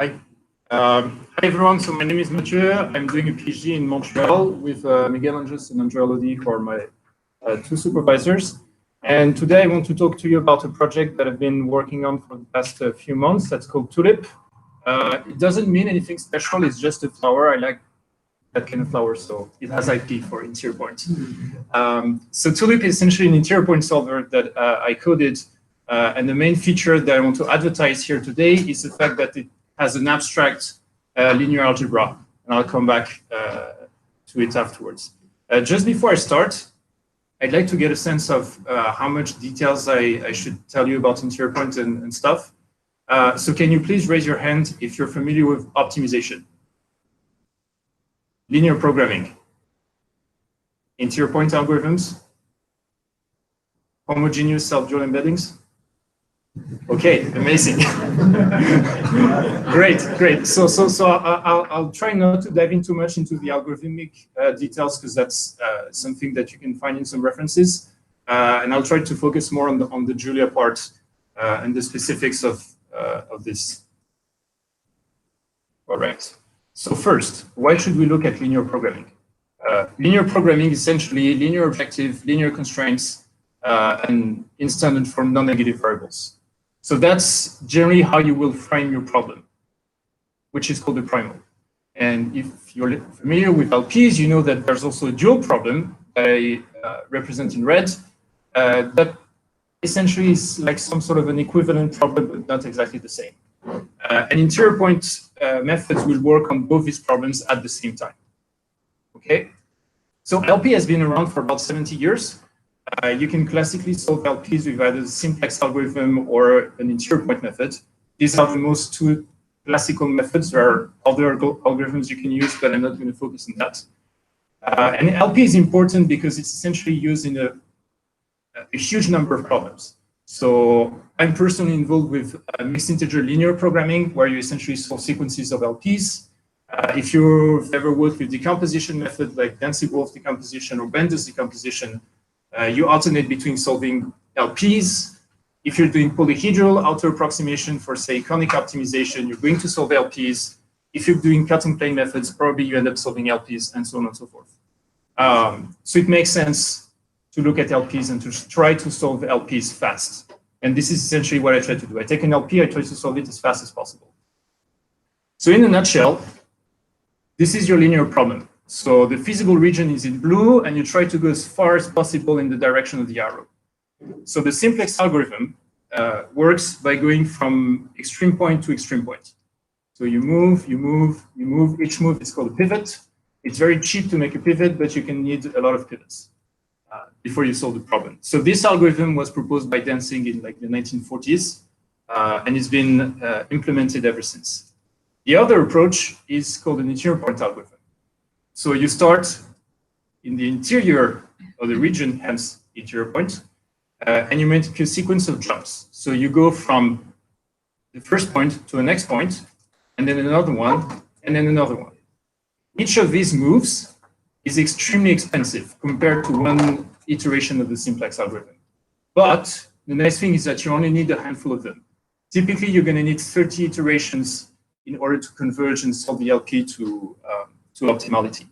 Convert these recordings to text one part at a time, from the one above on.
Hi. Hi everyone, so my name is Mathieu. I'm doing a PhD in Montreal with Miguel Anjos and Andrea Lodi, who are my two supervisors. And today I want to talk to you about a project that I've been working on for the past few months. That's called Tulip. It doesn't mean anything special, it's just a flower. I like that kind of flower, so it has IP for interior point. So Tulip is essentially an interior point solver that I coded. And the main feature that I want to advertise here today is the fact that it has an abstract linear algebra, and I'll come back to it afterwards. Just before I start, I'd like to get a sense of how much details I should tell you about interior point and stuff. So can you please raise your hand if you're familiar with optimization, linear programming, interior point algorithms, homogeneous self-dual embeddings? Okay, amazing. Great. So I'll try not to dive in too much into the algorithmic details, because that's something that you can find in some references. And I'll try to focus more on the Julia part and the specifics of this. All right. So first, why should we look at linear programming? Linear programming is essentially linear objective, linear constraints, and instanted from non-negative variables. So that's generally how you will frame your problem, which is called a primal. And if you're familiar with LPs, you know that there's also a dual problem that I represent in red, that essentially is like some sort of an equivalent problem, but not exactly the same. And interior point methods will work on both these problems at the same time. Okay? So LP has been around for about 70 years. You can classically solve LPs with either the simplex algorithm or an interior point method. These are the most two classical methods. There are other algorithms you can use, but I'm not going to focus on that. And LP is important because it's essentially used in a huge number of problems. So I'm personally involved with mixed integer linear programming, where you essentially solve sequences of LPs. If you've ever worked with decomposition method like Dancy-Wolf decomposition or Bender's decomposition, you alternate between solving LPs. If you're doing polyhedral outer approximation for, say, conic optimization, you're going to solve LPs. If you're doing cut and plane methods, probably you end up solving LPs, and so on and so forth. So it makes sense to look at LPs and to try to solve LPs fast. And this is essentially what I try to do. I take an LP, I try to solve it as fast as possible. So in a nutshell, this is your linear problem. So the feasible region is in blue, and you try to go as far as possible in the direction of the arrow. So the simplex algorithm works by going from extreme point to extreme point. So you move. Each move is called a pivot. It's very cheap to make a pivot, but you can need a lot of pivots before you solve the problem. So this algorithm was proposed by Dancing in like the 1940s, and it's been implemented ever since. The other approach is called an interior point algorithm. So you start in the interior of the region, hence interior point, and you make a sequence of jumps. So you go from the first point to the next point, and then another one, and then another one. Each of these moves is extremely expensive compared to one iteration of the simplex algorithm. But the nice thing is that you only need a handful of them. Typically, you're going to need 30 iterations in order to converge and solve the LP to optimality.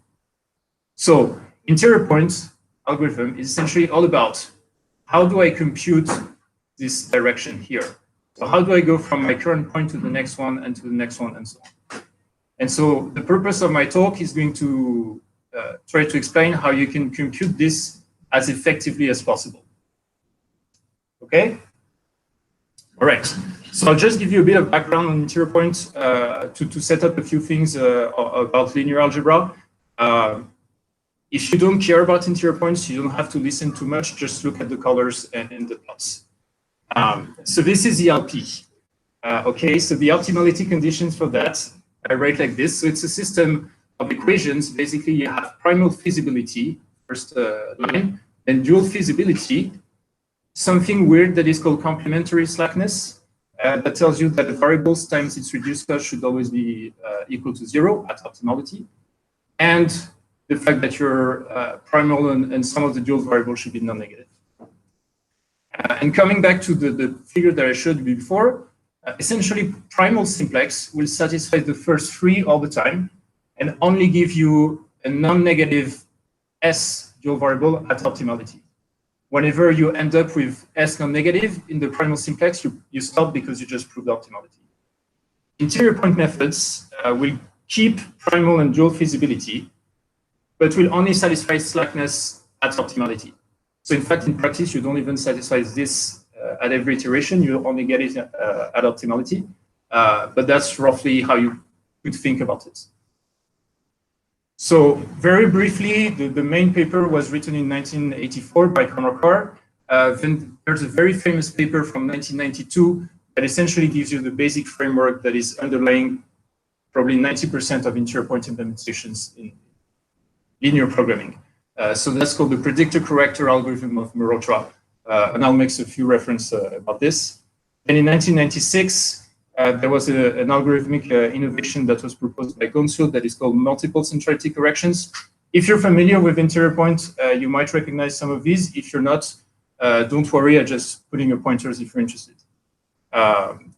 So interior point algorithm is essentially all about how do I compute this direction here? So how do I go from my current point to the next one and to the next one and so on? And so the purpose of my talk is going to try to explain how you can compute this as effectively as possible. Okay? All right. So I'll just give you a bit of background on interior point to set up a few things about linear algebra. If you don't care about interior points, you don't have to listen too much. Just look at the colors and the plots. So this is the LP. Okay, so the optimality conditions for that, I write like this. So it's a system of equations. Basically, you have primal feasibility, first line, and dual feasibility, something weird that is called complementary slackness. That tells you that the variables times its reduced cost should always be equal to 0 at optimality. And the fact that your primal and some of the dual variables should be non-negative. And coming back to the figure that I showed you before, Essentially, primal simplex will satisfy the first three all the time and only give you a non-negative S dual variable at optimality. Whenever you end up with S non-negative in the primal simplex, you stop because you just proved optimality. Interior point methods will keep primal and dual feasibility, but will only satisfy slackness at optimality. So in fact, in practice, you don't even satisfy this at every iteration. You only get it at optimality. But that's roughly how you could think about it. So very briefly, the main paper was written in 1984 by Conor Carr. Then there's a very famous paper from 1992 that essentially gives you the basic framework that is underlying probably 90% of interior point implementations in linear programming. So that's called the predictor corrector algorithm of Merotra. And I'll make a few references about this. And in 1996, there was an algorithmic innovation that was proposed by Gonzo that is called multiple centrality corrections. If you're familiar with interior point, you might recognize some of these. If you're not, don't worry, I'm just putting your pointers if you're interested.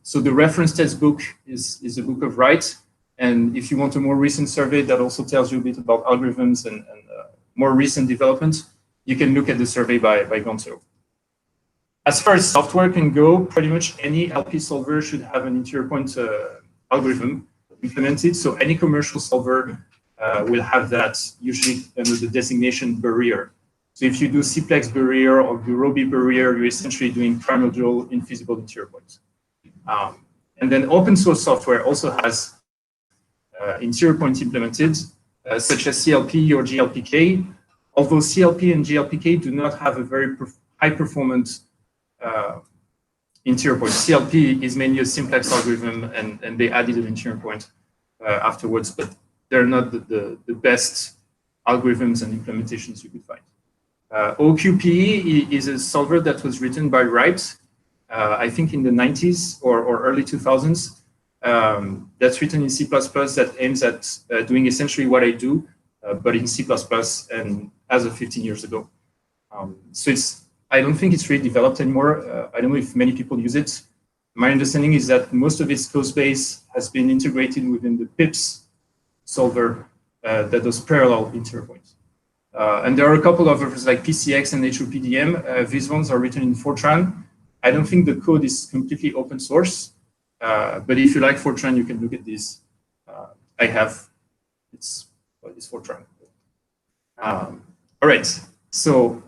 So the reference textbook is a book of Wright. And if you want a more recent survey that also tells you a bit about algorithms and more recent development, you can look at the survey by Gonzo. As far as software can go, pretty much any LP solver should have an interior point algorithm implemented. So any commercial solver will have that usually under the designation barrier. So if you do Cplex barrier or Gurobi barrier, you're essentially doing primal dual infeasible interior points. And then open source software also has interior points implemented, such as CLP or GLPK, although CLP and GLPK do not have a very high performance interior point. CLP is mainly a simplex algorithm, and they added an interior point afterwards, but they're not the best algorithms and implementations you could find. OQPE is a solver that was written by Wright, I think in the 90s or early 2000s. That's written in C++ that aims at doing essentially what I do, but in C++ and as of 15 years ago. So I don't think it's really developed anymore. I don't know if many people use it. My understanding is that most of its code base has been integrated within the PIPS solver that does parallel interior points. And there are a couple of others like PCX and HOPDM. These ones are written in Fortran. I don't think the code is completely open source. But if you like Fortran, you can look at this. I have, it's Fortran. All right, so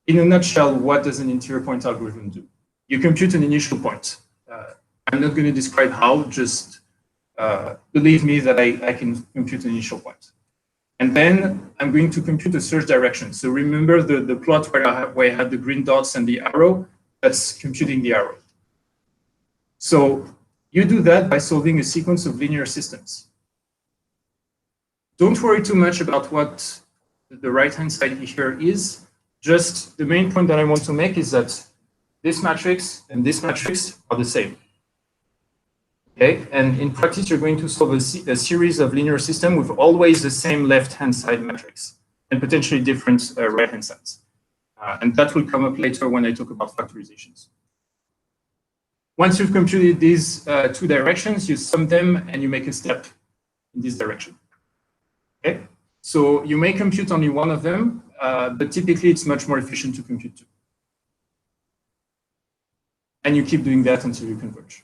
in a nutshell, what does an interior point algorithm do? You compute an initial point. I'm not going to describe how, just believe me that I can compute an initial point. And then I'm going to compute a search direction. So remember the plot where I had the green dots and the arrow, that's computing the arrow. So you do that by solving a sequence of linear systems. Don't worry too much about what the right-hand side here is. Just the main point that I want to make is that this matrix and this matrix are the same. Okay, and in practice, you're going to solve a series of linear systems with always the same left-hand side matrix and potentially different right-hand sides. And that will come up later when I talk about factorizations. Once you've computed these two directions, you sum them and you make a step in this direction. Okay, so you may compute only one of them, but typically it's much more efficient to compute two. And you keep doing that until you converge.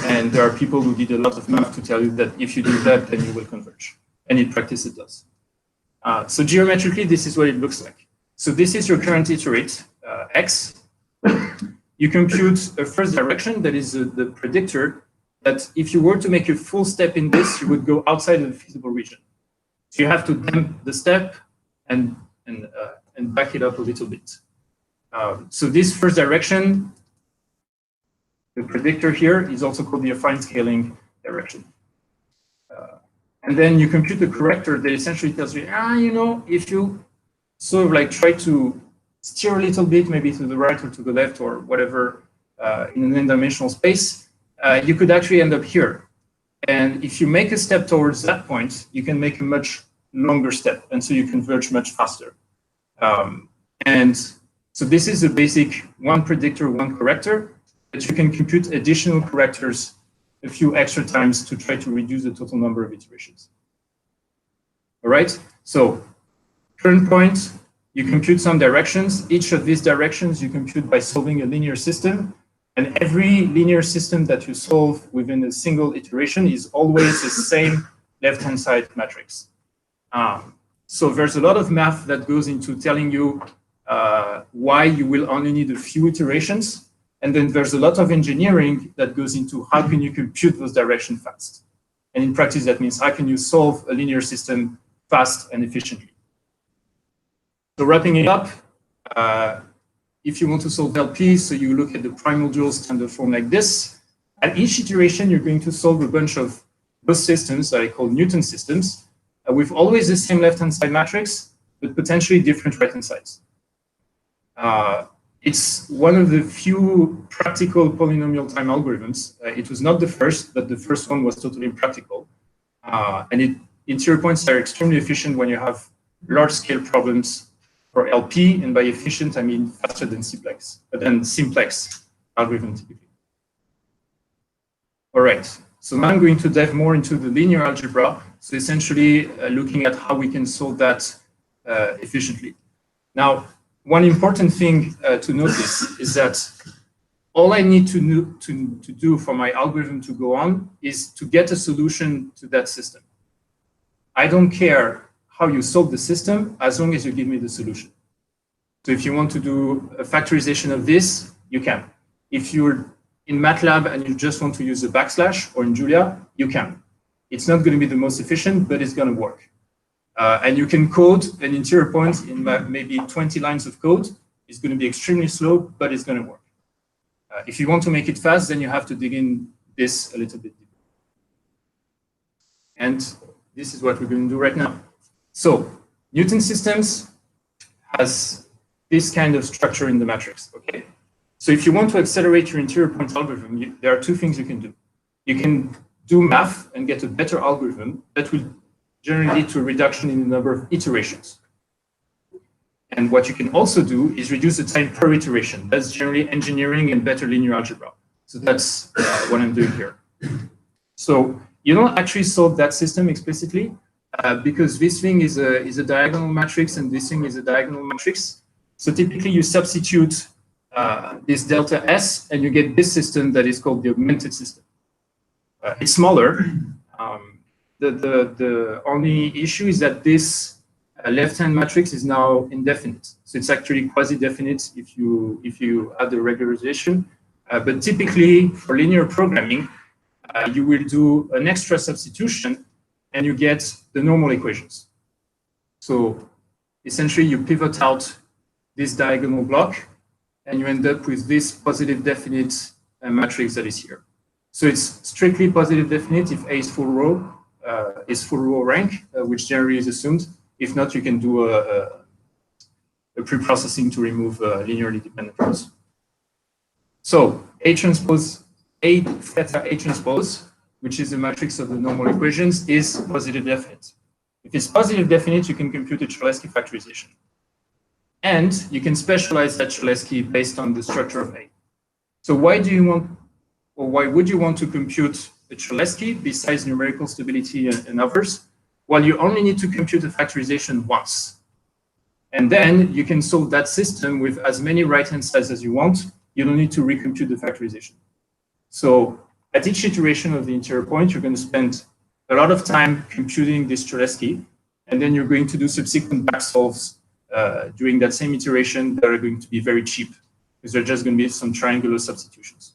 And there are people who did a lot of math to tell you that if you do that, then you will converge. And in practice, it does. So geometrically, this is what it looks like. So this is your current iterate, x. You compute a first direction that is the predictor that if you were to make a full step in this, you would go outside of the feasible region. So you have to damp the step and back it up a little bit. So this first direction, the predictor here is also called the affine scaling direction. And then you compute the corrector that essentially tells you, you know, if you sort of like try to steer a little bit, maybe to the right or to the left or whatever in an n-dimensional space, you could actually end up here. And if you make a step towards that point, you can make a much longer step. And so you converge much faster. And so this is a basic one predictor, one corrector. but you can compute additional correctors a few extra times to try to reduce the total number of iterations. All right, so current point, you compute some directions. Each of these directions you compute by solving a linear system. And every linear system that you solve within a single iteration is always the same left-hand side matrix. So there's a lot of math that goes into telling you why you will only need a few iterations. And then there's a lot of engineering that goes into how can you compute those directions fast. And in practice, that means how can you solve a linear system fast and efficiently. So wrapping it up, if you want to solve LP, so you look at the primordial standard form like this. At each iteration, you're going to solve a bunch of those systems that I call Newton systems, with always the same left-hand side matrix, but potentially different right-hand sides. It's one of the few practical polynomial time algorithms. It was not the first, but the first one was totally impractical. And interior points are extremely efficient when you have large-scale problems for LP, and by efficient, I mean faster than simplex algorithm typically. All right, so now I'm going to dive more into the linear algebra. So essentially looking at how we can solve that efficiently. Now, one important thing to notice is that all I need to do for my algorithm to go on is to get a solution to that system. I don't care how you solve the system as long as you give me the solution. So if you want to do a factorization of this, you can. If you're in MATLAB and you just want to use a backslash, or in Julia, you can. It's not going to be the most efficient, but it's going to work. And you can code an interior point in maybe 20 lines of code. It's going to be extremely slow, but it's going to work. If you want to make it fast, then you have to dig in this a little bit deeper. And this is what we're going to do right now. So Newton systems has this kind of structure in the matrix, okay? So if you want to accelerate your interior point algorithm, there are two things you can do. You can do math and get a better algorithm that will generally lead to a reduction in the number of iterations. And what you can also do is reduce the time per iteration. That's generally engineering and better linear algebra. So that's what I'm doing here. So you don't actually solve that system explicitly because this thing is a diagonal matrix and this thing is a diagonal matrix. So typically you substitute this delta S and you get this system that is called the augmented system. It's smaller. The only issue is that this left-hand matrix is now indefinite. So it's actually quasi-definite if you add the regularization. But typically for linear programming, you will do an extra substitution and you get the normal equations. So essentially you pivot out this diagonal block and you end up with this positive definite matrix that is here. So it's strictly positive definite if A is full row rank, which generally is assumed. If not, you can do a pre-processing to remove linearly dependent rows. So A theta A transpose, which is a matrix of the normal equations, is positive definite. If it's positive definite, you can compute a Cholesky factorization. And you can specialize that Cholesky based on the structure of A. So why would you want to compute a Cholesky besides numerical stability and others? Well, you only need to compute a factorization once. And then you can solve that system with as many right-hand sides as you want. You don't need to recompute the factorization. So at each iteration of the interior point, you're going to spend a lot of time computing this Cholesky, and then you're going to do subsequent back solves during that same iteration that are going to be very cheap, because they're just going to be some triangular substitutions.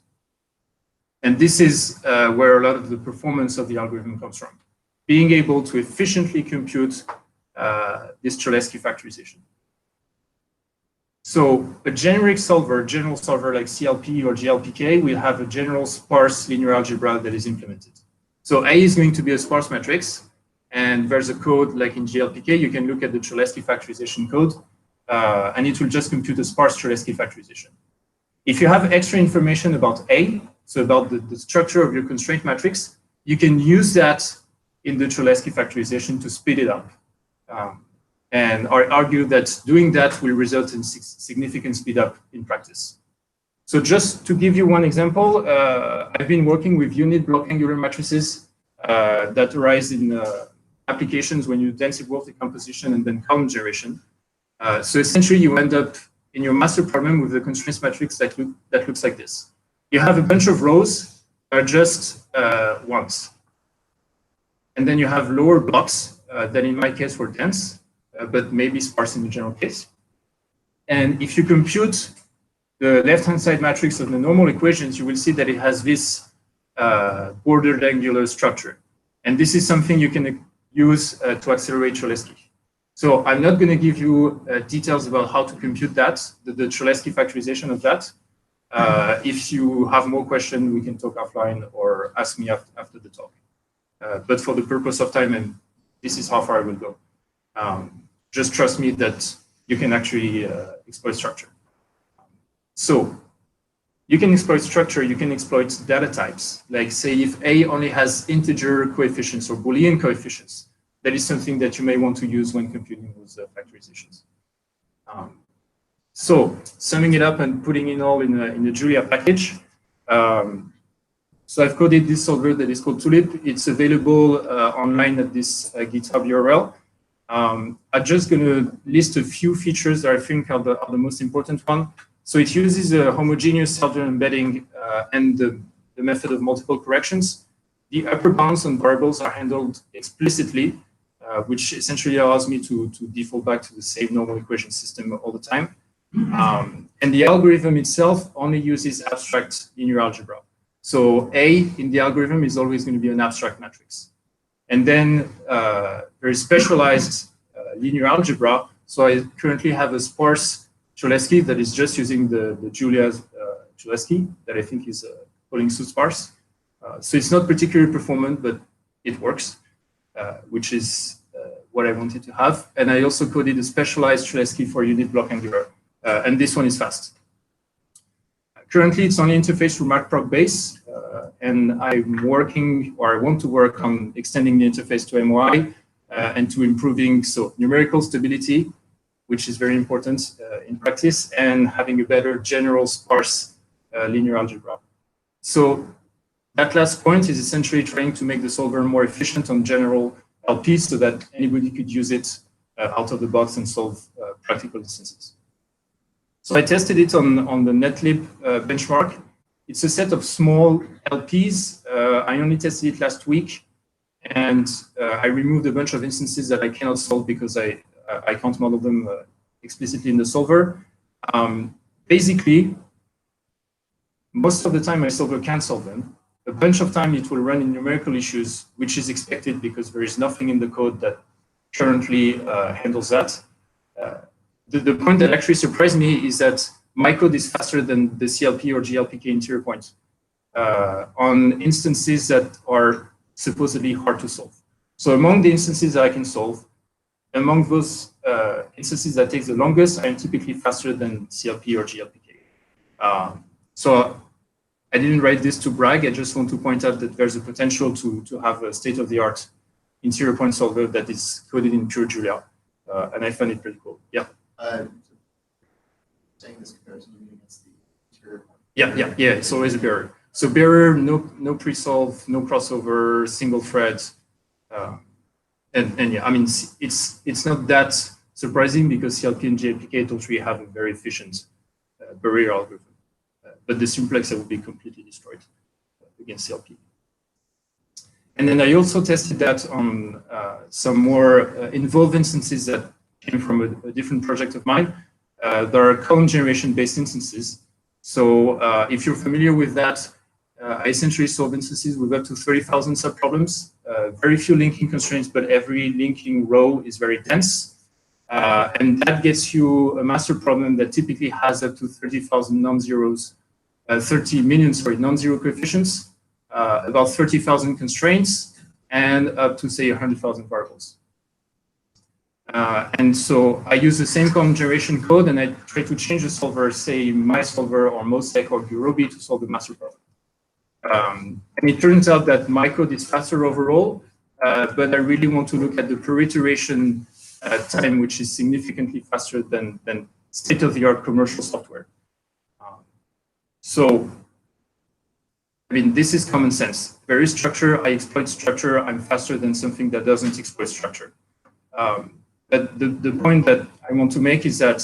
And this is where a lot of the performance of the algorithm comes from, being able to efficiently compute this Cholesky factorization. So a generic solver, general solver like CLP or GLPK, will have a general sparse linear algebra that is implemented. So A is going to be a sparse matrix, and there's a code like in GLPK, you can look at the Cholesky factorization code, and it will just compute a sparse Cholesky factorization. If you have extra information about A, so about the structure of your constraint matrix, you can use that in the Cholesky factorization to speed it up. And argue that doing that will result in significant speed up in practice. So just to give you one example, I've been working with unit block angular matrices that arise in applications when you do density wolf decomposition and then column generation. So essentially, you end up in your master problem with a constraints matrix that looks like this. You have a bunch of rows that are just ones. And then you have lower blocks that in my case were dense, but maybe sparse in the general case. And if you compute the left-hand side matrix of the normal equations, you will see that it has this bordered angular structure. And this is something you can use to accelerate Cholesky. So I'm not going to give you details about how to compute that, the Cholesky factorization of that. If you have more questions, we can talk offline or ask me after the talk. But for the purpose of time, and this is how far I will go. Just trust me that you can actually exploit structure. So you can exploit structure, you can exploit data types. Like say if A only has integer coefficients or Boolean coefficients, that is something that you may want to use when computing those factorizations. So summing it up and putting it all in the Julia package. So I've coded this solver that is called Tulip. It's available online at this GitHub URL. I'm just going to list a few features that I think are the most important one. So it uses a homogeneous solver embedding and the method of multiple corrections. The upper bounds on variables are handled explicitly, which essentially allows me to default back to the same normal equation system all the time. And the algorithm itself only uses abstract linear algebra. So A in the algorithm is always going to be an abstract matrix. And then very specialized linear algebra. So I currently have a sparse Cholesky that is just using the Julia's Cholesky that I think is calling sparse. So it's not particularly performant, but it works, which is what I wanted to have. And I also coded a specialized Cholesky for unit block angular. And this one is fast. Currently, it's only interfaced through MacProc base. And I'm working, or I want to work on extending the interface to MOI and to improving numerical stability, which is very important in practice, and having a better general sparse linear algebra. So that last point is essentially trying to make the solver more efficient on general LPs so that anybody could use it out of the box and solve practical instances. So I tested it on the netlib benchmark. It's a set of small LPs. I only tested it last week, and I removed a bunch of instances that I cannot solve because I can't model them explicitly in the solver. Basically, most of the time my solver can solve them. A bunch of time it will run in numerical issues, which is expected because there is nothing in the code that currently handles that. The point that actually surprised me is that my code is faster than the CLP or GLPK interior point on instances that are supposedly hard to solve. So among the instances that I can solve, among those instances that take the longest, I am typically faster than CLP or GLPK. So I didn't write this to brag. I just want to point out that there's a potential to have a state-of-the-art interior point solver that is coded in pure Julia. And I find it pretty cool. Yeah. Saying this comparison you mean against the interior point. Yeah. It's always a barrier. So barrier, no pre-solve, no crossover, single thread. And yeah, I mean, it's not that surprising because CLP and GLPK totally have a very efficient barrier algorithm. But the simplex would be completely destroyed against CLP. And then I also tested that on some more involved instances that came from a different project of mine. There are column generation-based instances. So if you're familiar with that, I essentially solve instances with up to 30,000 subproblems. Very few linking constraints, but every linking row is very dense. And that gets you a master problem that typically has up to 30,000 non-zeros, 30 million, non-zero coefficients, about 30,000 constraints, and up to, say, 100,000 variables. And so I use the same column generation code, and I try to change the solver, say, my solver or Mosaic or Gurobi to solve the master problem. And it turns out that my code is faster overall, but I really want to look at the per iteration time, which is significantly faster than state-of-the-art commercial software. So, I mean, this is common sense. There is structure, I exploit structure, I'm faster than something that doesn't exploit structure. But the point that I want to make is that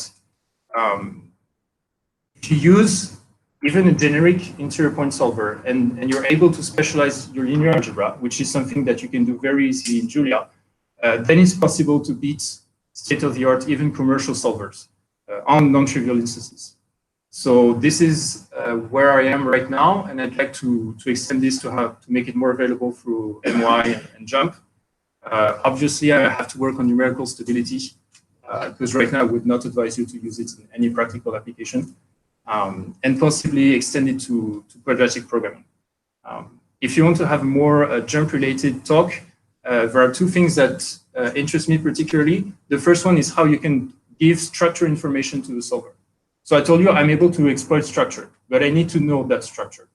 if you use even a generic interior point solver and you're able to specialize your linear algebra, which is something that you can do very easily in Julia, then it's possible to beat state-of-the-art, even commercial solvers on non-trivial instances. So this is where I am right now, and I'd like to extend this to make it more available through MY and JuMP. Obviously, I have to work on numerical stability, because right now I would not advise you to use it in any practical application, and possibly extend it to quadratic programming. If you want to have a more JuMP-related talk, there are two things that interest me particularly. The first one is how you can give structure information to the solver. So I told you I'm able to exploit structure, but I need to know that structure.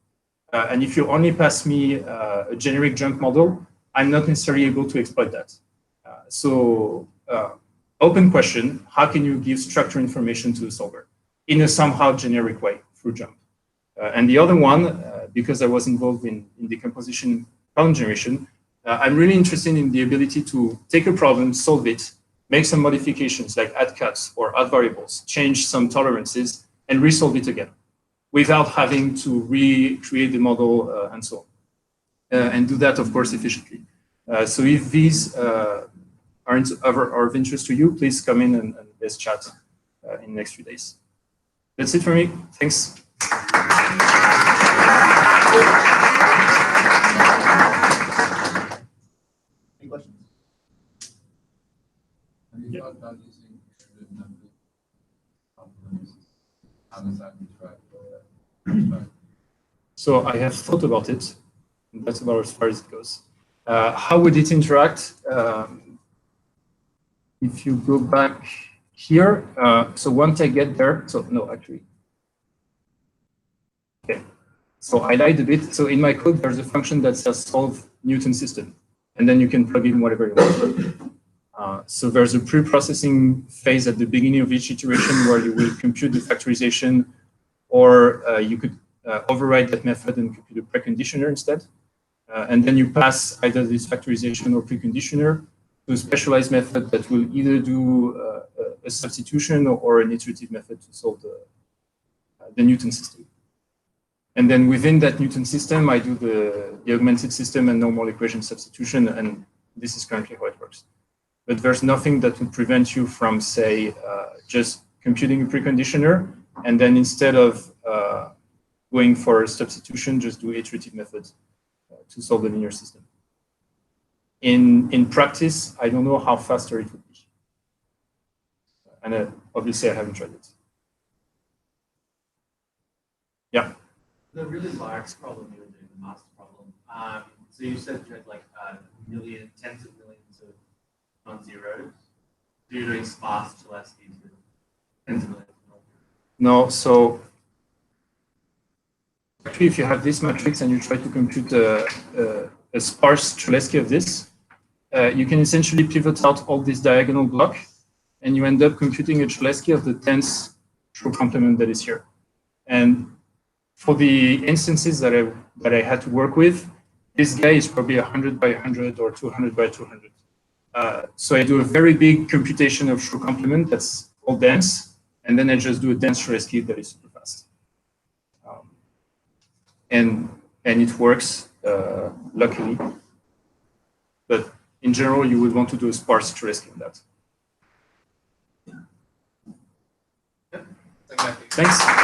And if you only pass me a generic JuMP model, I'm not necessarily able to exploit that. Open question, how can you give structure information to the solver in a somehow generic way through JuMP? And the other one, because I was involved in decomposition problem generation, I'm really interested in the ability to take a problem, solve it, make some modifications like add cuts or add variables, change some tolerances, and resolve it again without having to recreate the model and so on. And do that, of course, efficiently. So if these are of interest to you, please come in and let's chat in the next few days. That's it for me. Thanks. Any questions? Have you thought about using numerical complements? How does that interact? So I have thought about it. And that's about as far as it goes. How would it interact? If you go back here, so once I get there, so no, actually. Okay, so I lied a bit. So in my code, there's a function that says solve Newton system, and then you can plug in whatever you want. So there's a pre-processing phase at the beginning of each iteration where you will compute the factorization, or you could override that method and compute a preconditioner instead. And then you pass either this factorization or preconditioner to a specialized method that will either do a substitution or an iterative method to solve the Newton system. And then within that Newton system, I do the augmented system and normal equation substitution, and this is currently how it works. But there's nothing that would prevent you from, say, just computing a preconditioner, and then instead of going for a substitution, just do iterative methods to solve the linear system. In practice, I don't know how faster it would be. And obviously, I haven't tried it. Yeah. The really large problem you were doing, the master problem. So you said you had like tens of millions of non-zeros. So you're doing sparse Cholesky with tens of millions. No, so actually, if you have this matrix and you try to compute a sparse Cholesky of this, you can essentially pivot out all this diagonal block, and you end up computing a Cholesky of the 10th true complement that is here. And for the instances that I had to work with, this guy is probably 100 by 100 or 200 by 200. So I do a very big computation of true complement that's all dense, and then I just do a dense Cholesky that is super fast. And it works, luckily. But in general, you would want to do a sparse Cholesky on that. Yep. Thanks.